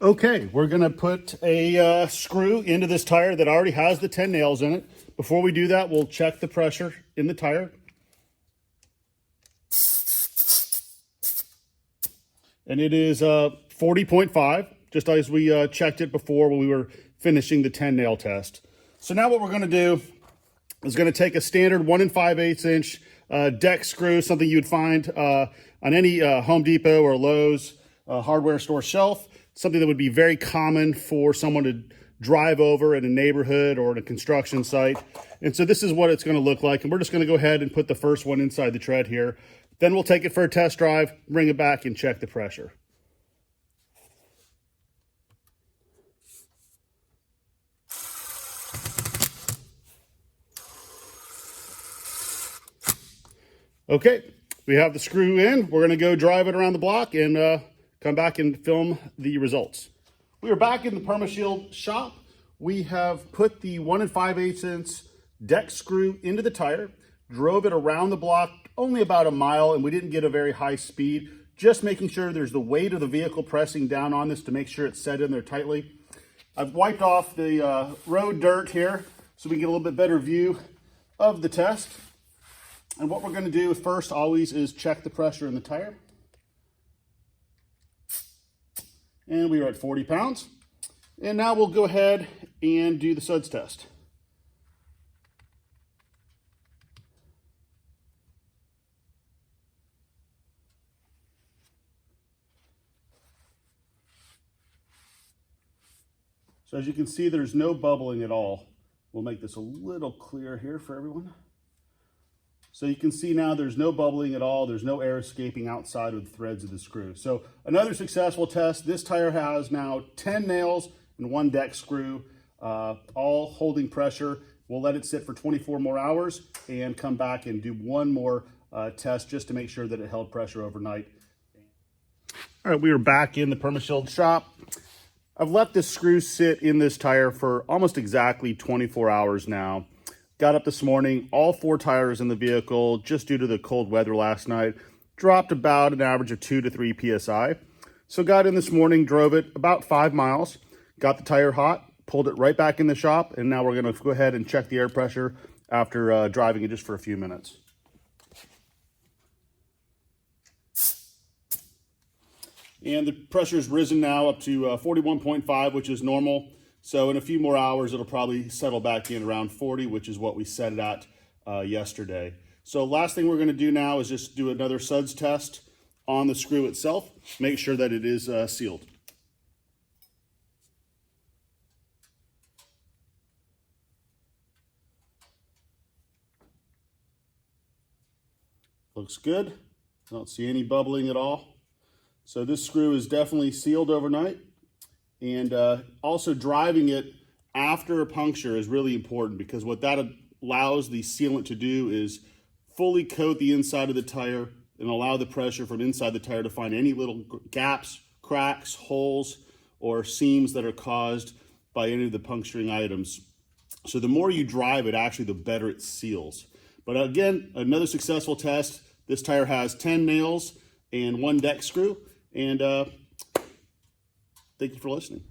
Okay, we're gonna put a screw into this tire that already has the 10 nails in it. Before we do that, we'll check the pressure in the tire. And it is 40.5, just as we checked it before when we were finishing the 10 nail test. So now what we're gonna do is gonna take a standard 1 5/8 inch deck screw, something you'd find on any Home Depot or Lowe's hardware store shelf, something that would be very common for someone to drive over in a neighborhood or in a construction site. And so this is what it's gonna look like. And we're just gonna go ahead and put the first one inside the tread here. Then we'll take it for a test drive, bring it back and check the pressure. Okay, we have the screw in. We're gonna go drive it around the block and come back and film the results. We are back in the Permashield shop. We have put the 1 5/8 inch deck screw into the tire, drove it around the block only about a mile, and we didn't get a very high speed, just making sure there's the weight of the vehicle pressing down on this to make sure it's set in there tightly. I've wiped off the road dirt here so we can get a little bit better view of the test. And what we're gonna do first always is check the pressure in the tire. And we are at 40 pounds. And now we'll go ahead and do the suds test. So as you can see, there's no bubbling at all. We'll make this a little clearer here for everyone. So you can see now there's no bubbling at all. There's no air escaping outside of the threads of the screw. So another successful test. This tire has now 10 nails and 1 deck screw, all holding pressure. We'll let it sit for 24 more hours and come back and do one more test just to make sure that it held pressure overnight. All right, we are back in the Permashield shop. I've let this screw sit in this tire for almost exactly 24 hours now. Got up this morning, all 4 tires in the vehicle, just due to the cold weather last night, dropped about an average of 2 to 3 PSI. So got in this morning, drove it about 5 miles, got the tire hot, pulled it right back in the shop, and now we're gonna go ahead and check the air pressure after driving it just for a few minutes. And the pressure has risen now up to 41.5, which is normal. So in a few more hours, it'll probably settle back in around 40, which is what we set it at yesterday. So last thing we're gonna do now is just do another suds test on the screw itself, make sure that it is sealed. Looks good. I don't see any bubbling at all. So this screw is definitely sealed overnight. And also driving it after a puncture is really important, because what that allows the sealant to do is fully coat the inside of the tire and allow the pressure from inside the tire to find any little gaps, cracks, holes, or seams that are caused by any of the puncturing items. So the more you drive it, actually the better it seals. But again, another successful test. This tire has 10 nails and 1 deck screw. And thank you for listening.